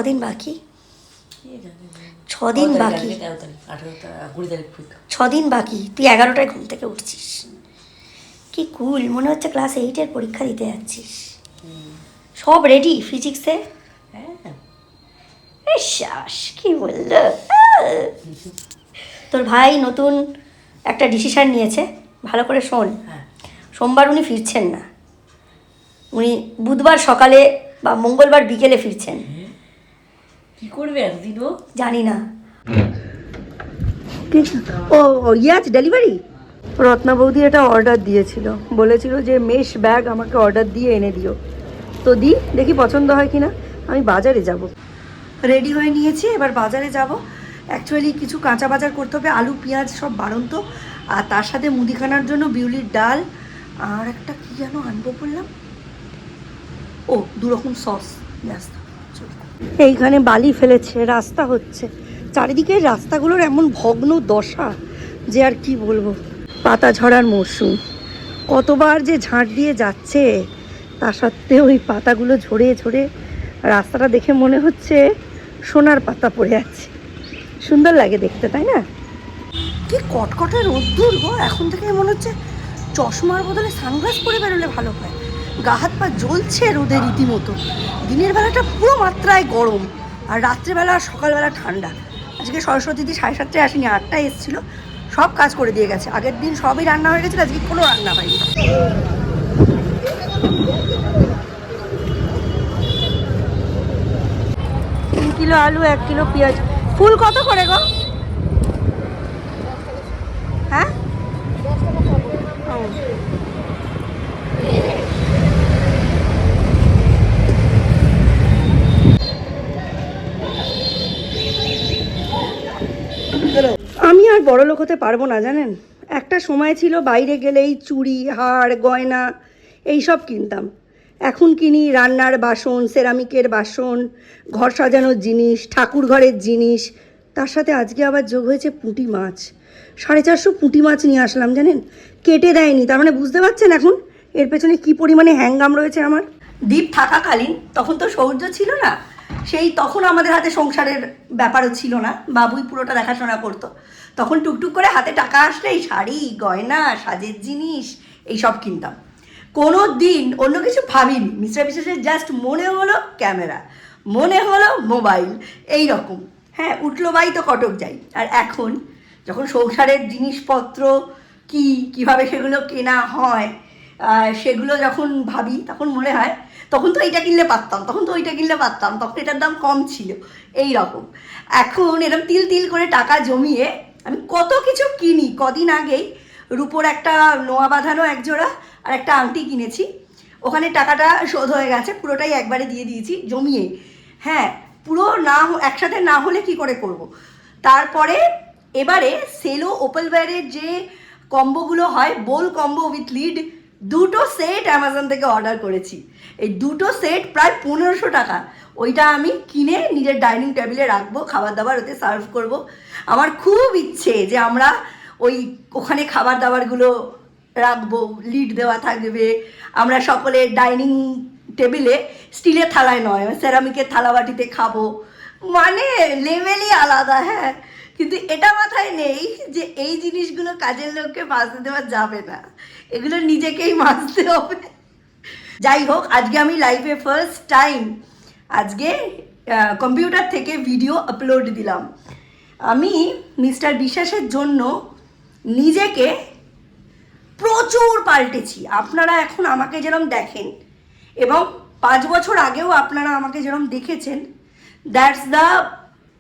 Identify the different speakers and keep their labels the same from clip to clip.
Speaker 1: 6 দিন বাকি, 6 দিন বাকি, 6 দিন বাকি। তুই 11টায় ঘুম থেকে উঠছিস, কি কুল, মনে হচ্ছে ক্লাস 8-এর পরীক্ষা দিতে যাচ্ছিস। সব রেডি ফিজিক্সে? শ্বাস কি বললো। তোর ভাই নতুন একটা ডিসিশন নিয়েছে, ভালো করে শোন। সোমবার উনি ফিরছেন না, উনি বুধবার সকালে বা মঙ্গলবার বিকেলে ফিরছেন।
Speaker 2: কি করবে এতদিন ও
Speaker 1: জানি না। ও ইয়াজ ডেলিভারি। রত্না বৌদি এটা অর্ডার দিয়েছিল, বলেছিল যে মেশ ব্যাগ আমাকে অর্ডার দিয়ে এনে দিও। তো দেখি পছন্দ হয় কিনা। আমি বাজারে যাব, রেডি হয়ে নিয়েছি, এবার বাজারে যাব। অ্যাকচুয়ালি কিছু কাঁচা বাজার করতে হবে, আলু পেঁয়াজ সব বাড়ন্ত, আর তার সাথে মুদিখানার জন্য বিউলির ডাল, আর একটা কী যেন আনবো বললাম, ও 2 রকম সস। এইখানে বালি ফেলেছে, রাস্তা হচ্ছে, চারিদিকে রাস্তাগুলোর এমন ভগ্ন দশা যে আর কি বলবো। পাতা ঝরার মরশুম, কতবার যে ঝাঁট দিয়ে যাচ্ছে, তা সত্ত্বেও ওই পাতাগুলো ঝরে ঝরে রাস্তাটা দেখে মনে হচ্ছে সোনার পাতা পড়ে আছে। সুন্দর লাগে দেখতে, তাই না? কি কটকটে রোদ্দুর গো, এখন থেকে মনে হচ্ছে চশমার বদলে সানগ্লাস পরে বেরোলে ভালো হয়। গা হাত পা জ্বলছে রোদে রীতিমতো। দিনের বেলাটা পুরো মাত্রায় গরম, আর রাত্রেবেলা আর সকালবেলা ঠান্ডা। আজকে সরস্বতী দিদি 7:30 আসেনি, 8টায় এসেছিলো, সব কাজ করে দিয়ে গেছে। আগের দিন সবই রান্না হয়ে গেছিলো, আজকে কোনো রান্না হয়নি। 3 কিলো আলু, 1 কিলো পেঁয়াজ। ফুল কত করে গো? হ্যাঁ, আমি আর বড় লোক হতে পারবো না জানেন। একটা সময় ছিল বাইরে গেলেই চুড়ি হাড় গয়না এইসব কিনতাম, এখন কিনি রান্নার বাসন, সেরামিকের বাসন, ঘর সাজানোর জিনিস, ঠাকুর ঘরের জিনিস। তার সাথে আজকে আবার যোগ হয়েছে পুঁটি মাছ। 450 পুঁটি মাছ নিয়ে আসলাম জানেন, কেটে দেয়নি। তার মানে বুঝতে পারছেন এখন এর পেছনে কি পরিমাণে হ্যাঙ্গাম রয়েছে আমার। দ্বীপ থাকাকালীন তখন তো সৌর্য ছিল না, সেই তখন আমাদের হাতে সংসারের ব্যাপারও ছিল না, বাবুই পুরোটা দেখাশোনা করতো। তখন টুকটুক করে হাতে টাকা আসলে এই শাড়ি গয়না সাজের জিনিস এইসব কিনতাম। কোনো দিন অন্য কিছু ভাবিনি। মিস্টার বিশ্বাসের জাস্ট মনে হলো ক্যামেরা, মনে হলো মোবাইল, এই রকম। হ্যাঁ, উঠলো বাই তো কটক যাই। আর এখন যখন সংসারের জিনিসপত্র কীভাবে সেগুলো কেনা হয়, সেগুলো যখন ভাবি তখন মনে হয় তখন তো এইটা কিনলে পারতাম, তখন তো ওইটা কিনলে পারতাম, তখন এটার দাম কম ছিল, এই রকম। এখন এরকম তিল তিল করে টাকা জমিয়ে আমি কত কিছু কিনি। কদিন আগেই রূপোর একটা নোয়া বাঁধানো একজোড়া আর একটা আংটি কিনেছি, ওখানে টাকাটা শোধ হয়ে গেছে, পুরোটাই একবারে দিয়ে দিয়েছি জমিয়ে। হ্যাঁ, পুরো না একসাথে না হলে কি করে করব। তারপরে এবারে সেলো ওপেলওয়্যারের যে কম্বোগুলো হয়, বোল কম্বো উইথ লিড, 2টো সেট অ্যামাজন থেকে অর্ডার করেছি। এই 2টো সেট প্রায় 1500 টাকা। ওইটা আমি কিনে নিজের ডাইনিং টেবিলে রাখবো, খাবার দাবার ওতে সার্ভ করব। আমার খুব ইচ্ছে যে আমরা ওখানে খাবার দাবারগুলো রাখবো, লিড দেওয়া থাকবে, আমরা সকলে ডাইনিং টেবিলে স্টিলের থালায় নয় সেরামিকের থালাবাটিতে খাবো, মানে লেভেলই আলাদা। হ্যাঁ, কিন্তু এটা মাথায় নেই যে এই জিনিসগুলো কাজের লোককে মাজতে দেওয়া যাবে না, এগুলো নিজেকেই মাজতে হবে। যাই হোক, আজকে আমি লাইফে ফার্স্ট টাইম আজকে কম্পিউটার থেকে ভিডিও আপলোড দিলাম। আমি মিস্টার বিশ্বাসের জন্য নিজেকে প্রচুর পাল্টেছি। আপনারা এখন আমাকে যেরকম দেখেন এবং 5 বছর আগেও আপনারা আমাকে যেরকম দেখেছেন, দ্যাটস দ্য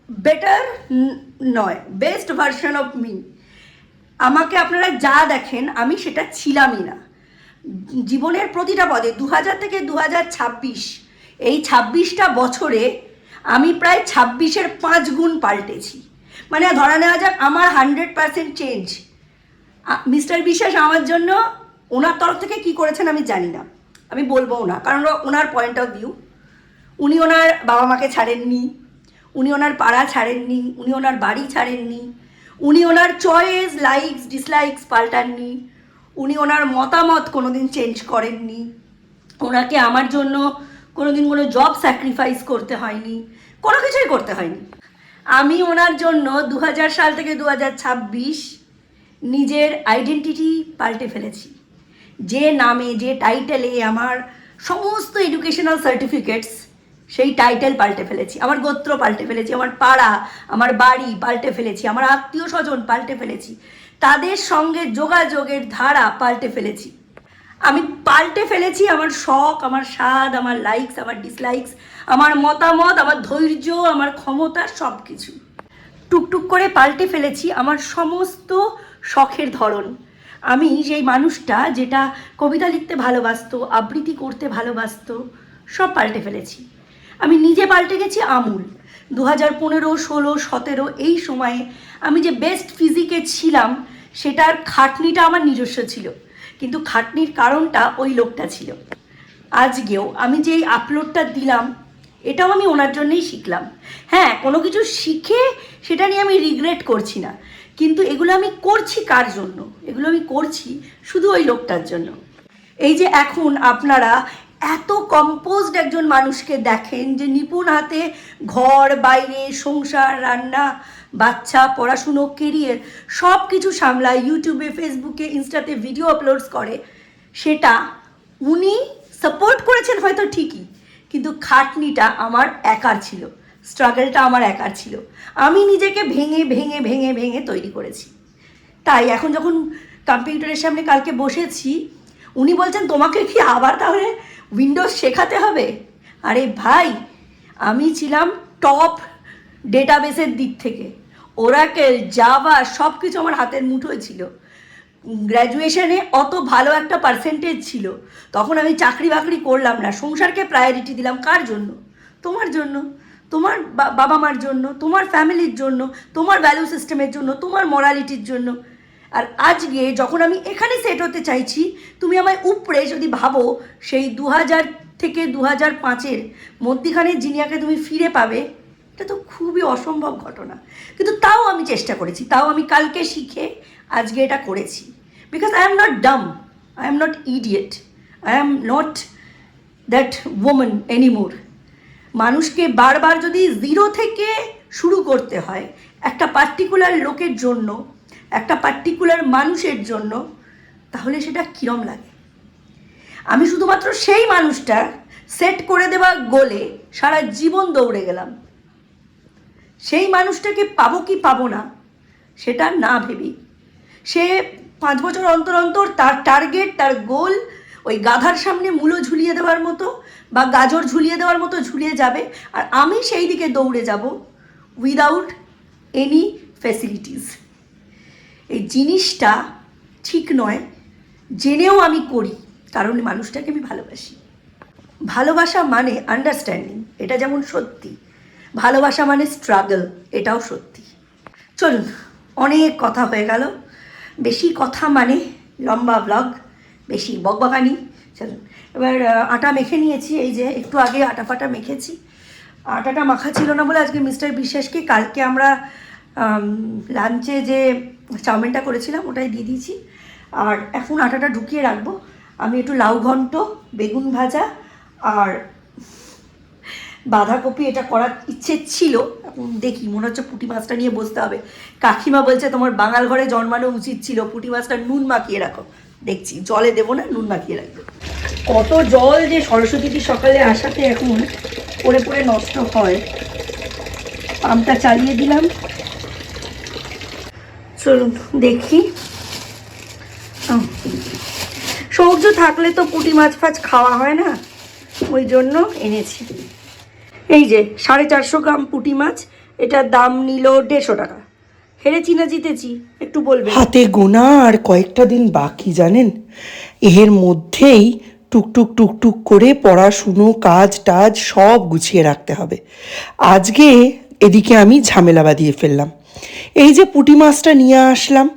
Speaker 1: বেটার নয় বেস্ট ভার্সন অফ মি। আমাকে আপনারা যা দেখেন আমি সেটা ছিলামই না। জীবনের প্রতিটা পদে 2000 থেকে 2026, এই 26টা বছরে আমি প্রায় 26-এর 5 গুণ পাল্টেছি। মানে ধরা নেওয়া যাক আমার 100% চেঞ্জ। মিস্টার বিশ্বাস আমার জন্য ওনার তরফ থেকে কি করেছেন আমি জানি না, আমি বলবোও না, কারণ ওনার পয়েন্ট অফ ভিউ। উনি ওনার বাবা মাকে ছাড়েননি, উনি ওনার পাড়া ছাড়েননি, উনি ওনার বাড়ি ছাড়েননি, উনি ওনার চয়েস লাইকস ডিসলাইকস পাল্টাননি, উনি ওনার মতামত কোনোদিন চেঞ্জ করেননি। ওনাকে আমার জন্য কোনোদিন কোনো জব স্যাক্রিফাইস করতে হয়নি, কোনো কিছুই করতে হয়নি। আমি ওনার জন্য 2000 সাল থেকে 2026 নিজের আইডেন্টিটি পাল্টে ফেলেছি। যে নামে, যে টাইটেলে আমার সমস্ত এডুকেশনাল সার্টিফিকেটস, সেই টাইটেল পাল্টে ফেলেছি, আমার গোত্র পাল্টে ফেলেছি, আমার পাড়া, আমার বাড়ি পাল্টে ফেলেছি, আমার আত্মীয় স্বজন পাল্টে ফেলেছি, তাদের সঙ্গে যোগাযোগের ধারা পাল্টে ফেলেছি। আমি পাল্টে ফেলেছি আমার শখ, আমার স্বাদ, আমার লাইকস, আমার ডিসলাইকস, আমার মতামত, আমার ধৈর্য, আমার ক্ষমতা, সব কিছু টুকটুক করে পাল্টে ফেলেছি আমার সমস্ত শখের ধরন। আমি যেই মানুষটা যেটা কবিতা লিখতে ভালোবাসতো, আবৃত্তি করতে ভালোবাসতো, সব পাল্টে ফেলেছি। আমি নিজে পাল্টে গেছি আমূল। 2015, 16, 17 এই সময়ে আমি যে বেস্ট ফিজিকে ছিলাম, সেটার খাটনিটা আমার নিজস্ব ছিল, কিন্তু খাটনির কারণটা ওই লোকটা ছিল। আজকেও আমি যে এই আপলোডটা দিলাম, এটাও আমি ওনার জন্যই শিখলাম। হ্যাঁ, কোনো কিছু শিখে সেটা নিয়ে আমি রিগ্রেট করছি না, কিন্তু এগুলো আমি করছি কার জন্য? এগুলো আমি করছি শুধু ওই লোকটার জন্য। এই যে এখন আপনারা এত কম্পোজড একজন মানুষকে দেখেন, যে নিপুণ হাতে ঘর, বাইরে, সংসার, রান্না, বাচ্চা, পড়াশুনো, কেরিয়ার সব কিছু সামলায়, ইউটিউবে, ফেসবুকে, ইনস্টাতে ভিডিও আপলোডস করে, সেটা উনি সাপোর্ট করেছেন হয়তো ঠিকই, কিন্তু খাটনিটা আমার একার ছিল, স্ট্রাগলটা আমার একার ছিল। আমি নিজেকে ভেঙে ভেঙে ভেঙে ভেঙে তৈরি করেছি। তাই এখন যখন কম্পিউটারের সামনে কালকে বসেছি, উনি বলছেন তোমাকে কি আবার তাহলে উইন্ডোজ শেখাতে হবে? আরে ভাই, আমি ছিলাম টপ ডেটাবেসের দিক থেকে, ওরাকেল, জাভা সব কিছু আমার হাতের মুঠোয় ছিল। গ্র্যাজুয়েশনে অত ভালো একটা পার্সেন্টেজ ছিল, তখন আমি চাকরি বাকরি করলাম না, সংসারকে প্রায়োরিটি দিলাম। কার জন্য? তোমার জন্য, তোমার বাবা মার জন্য, তোমার ফ্যামিলির জন্য, তোমার ভ্যালু সিস্টেমের জন্য, তোমার মরালিটির জন্য। আর আজকে যখন আমি এখানে সেট হতে চাইছি, তুমি আমায় উপড়ে যদি ভাবো সেই 2000 থেকে 2005-এর মধ্যিখানে জিনিয়াকে তুমি ফিরে পাবে, এটা তো খুবই অসম্ভব ঘটনা। কিন্তু তাও আমি চেষ্টা করেছি, তাও আমি কালকে শিখে আজকে এটা করেছি। Because I am not Dam, I am not idiot, I am not that women anymore. মানুষকে বারবার যদি জিরো থেকে শুরু করতে হয় একটা পার্টিকুলার লোকের জন্য, একটা পার্টিকুলার মানুষের জন্য, তাহলে সেটা কিরম লাগে? আমি শুধুমাত্র সেই মানুষটা সেট করে দেওয়া গোলে সারা জীবন দৌড়ে গেলাম। সেই মানুষটাকে পাবো কি পাবো না সেটা না ভেবি, সে 5 বছর অন্তর অন্তর তার টার্গেট, তার গোল ওই গাধার সামনে মূলো ঝুলিয়ে দেওয়ার মতো বা গাজর ঝুলিয়ে দেওয়ার মতো ঝুলিয়ে যাবে, আর আমি সেই দিকে দৌড়ে যাব উইদাউট এনি ফ্যাসিলিটিস। এই জিনিসটা ঠিক নয়, জেনেও আমি করি, কারণ মানুষটাকে আমি ভালোবাসি। ভালোবাসা মানে আন্ডারস্ট্যান্ডিং, এটা যেমন সত্যি, ভালোবাসা মানে স্ট্রাগল, এটাও সত্যি। চলুন, অনেক কথা হয়ে গেল, বেশি কথা মানে লম্বা ব্লগ, বেশি বকবকানি। চলুন, এবার আটা মেখে নিয়েছি, এই যে একটু আগে আটা ফাটা মেখেছি। আটাটা মাখা ছিল না বলে আজকে মিস্টার বিশ্বাসকে কালকে আমরা লাঞ্চে যে চাউমিনটা করেছিলাম ওটাই দিয়ে দিয়েছি। আর এখন আটাটা ঢুকিয়ে রাখবো। আমি একটু লাউ ঘন্ট, বেগুন ভাজা আর বাঁধাকপি এটা করার ইচ্ছে ছিল, এখন দেখি, মনে হচ্ছে পুঁটি মাছটা নিয়ে বসতে হবে। কাকিমা বলছে তোমার বাঙাল ঘরে জন্মানো উচিত ছিল, পুঁটি মাছটা নুন মাখিয়ে রাখো। দেখছি, জলে দেবো না, নুন মাখিয়ে রাখবো। কত জল যে সরস্বতীটি সকালে আসাতে এখন পড়ে পড়ে নষ্ট হয়। পাম্পটা চালিয়ে দিলাম। চলুন দেখি, সবজি থাকলে তো পুঁটি মাছ ফাছ খাওয়া হয় না, ওই জন্য এনেছি। এই যে 450 গ্রাম পুঁটি মাছ, এটার দাম নিল 150 টাকা। হেরেছি না জিতেছি একটু বলবে?
Speaker 3: হাতে গোনা আর কয়েকটা দিন বাকি, জানেন। এর মধ্যেই টুকটুক টুকটুক করে পড়াশুনো, কাজ টাজ সব গুছিয়ে রাখতে হবে। আজকে এদিকে আমি ঝামেলা বাঁধিয়ে ফেললাম। এই যে পুঁটি মাছটা নিয়ে আসলাম,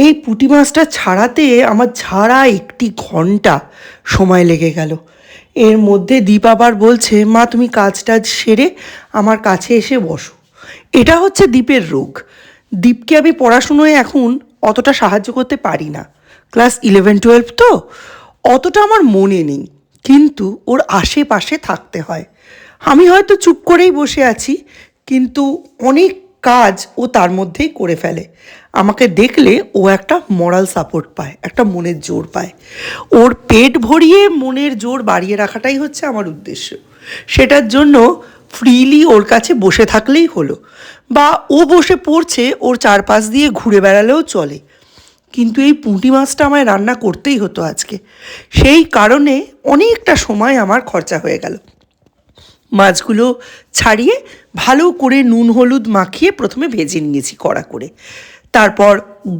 Speaker 3: এই পুঁটি মাছটা ছাড়াতে আমার ঝাড়া 1 ঘন্টা সময় লেগে গেল। এর মধ্যে দীপ আবার বলছে, মা তুমি কাজ টাজ সেরে আমার কাছে এসে বসো। এটা হচ্ছে দীপের রোগ। দীপকে আমি পড়াশুনোয় এখন অতটা সাহায্য করতে পারি না, ক্লাস 11-12 তো, অতটা আমার মনে নেই। কিন্তু ওর আশেপাশে থাকতে হয়। আমি হয়তো চুপ করেই বসে আছি, কিন্তু অনেক কাজ ও তার মধ্যেই করে ফেলে। আমাকে দেখলে ও একটা মোরাল সাপোর্ট পায়, একটা মনের জোর পায়। ওর পেট ভরিয়ে মনের জোর বাড়িয়ে রাখাটাই হচ্ছে আমার উদ্দেশ্য। সেটার জন্য ফ্রিলি ওর কাছে বসে থাকলেই হলো, বা ও বসে পড়ছে ওর চারপাশ দিয়ে ঘুরে বেড়ালেও চলে। কিন্তু এই পুঁটি মাছটা আমায় রান্না করতেই হতো আজকে, সেই কারণে অনেকটা সময় আমার খরচা হয়ে গেল। মাছগুলো ছাড়িয়ে ভালো করে নুন হলুদ মাখিয়ে প্রথমে ভেজে নিয়েছি কড়া করে। তারপর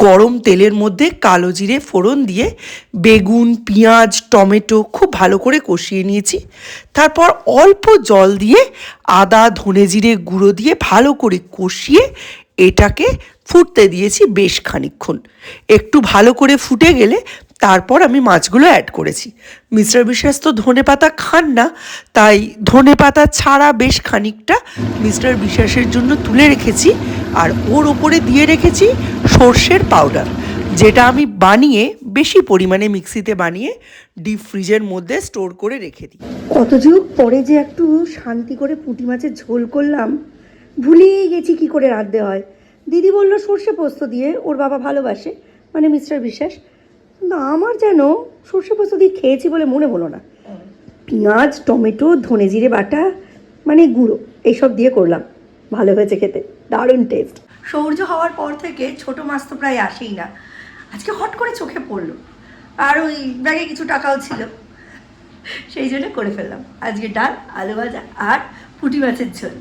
Speaker 3: গরম তেলের মধ্যে কালো জিরে ফোড়ন দিয়ে বেগুন, পেঁয়াজ, টমেটো খুব ভালো করে কষিয়ে নিয়েছি। তারপর অল্প জল দিয়ে আদা, ধনে জিরে গুঁড়ো দিয়ে ভালো করে কষিয়ে এটাকে ফুটতে দিয়েছি বেশ খানিকক্ষণ। একটু ভালো করে ফুটে গেলে তারপর আমি মাছগুলো অ্যাড করেছি। মিস্টার বিশ্বাস তো ধনেপাতা খান না, তাই ধনেপাতা ছাড়া বেশ খানিকটা মিস্টার বিশ্বাসের জন্য তুলে রেখেছি। আর ওর ওপরে দিয়ে রেখেছি সর্ষের পাউডার, যেটা আমি বানিয়ে বেশি পরিমাণে মিক্সিতে বানিয়ে ডিপ ফ্রিজের মধ্যে স্টোর করে রেখে দিই।
Speaker 1: কত যুগ পরে যে একটু শান্তি করে পুঁটি মাছের ঝোল করলাম, ভুলেই গেছি কি করে রাঁধতে হয়। দিদি বলল সর্ষে পোস্ত দিয়ে, ওর বাবা ভালোবাসে, মানে মিস্টার বিশ্বাস। না, আমার যেন সর্ষে পোস্ত দিয়ে খেয়েছি বলে মনে হলো না। পেঁয়াজ, টমেটো, ধনে জিরে বাটা, মানে গুঁড়ো, এইসব দিয়ে করলাম। ভালো হয়েছে খেতে, দারুণ টেস্ট। সৌর্য হওয়ার পর থেকে ছোট মাছ তো প্রায় আসেই না, আজকে হট করে চোখে পড়লো। আর ওই ব্যাগে কিছু টাকাও ছিল, সেই জন্য করে ফেললাম আজকে ডাল, আলু ভাজা আর পুঁটি মাছের ঝোল।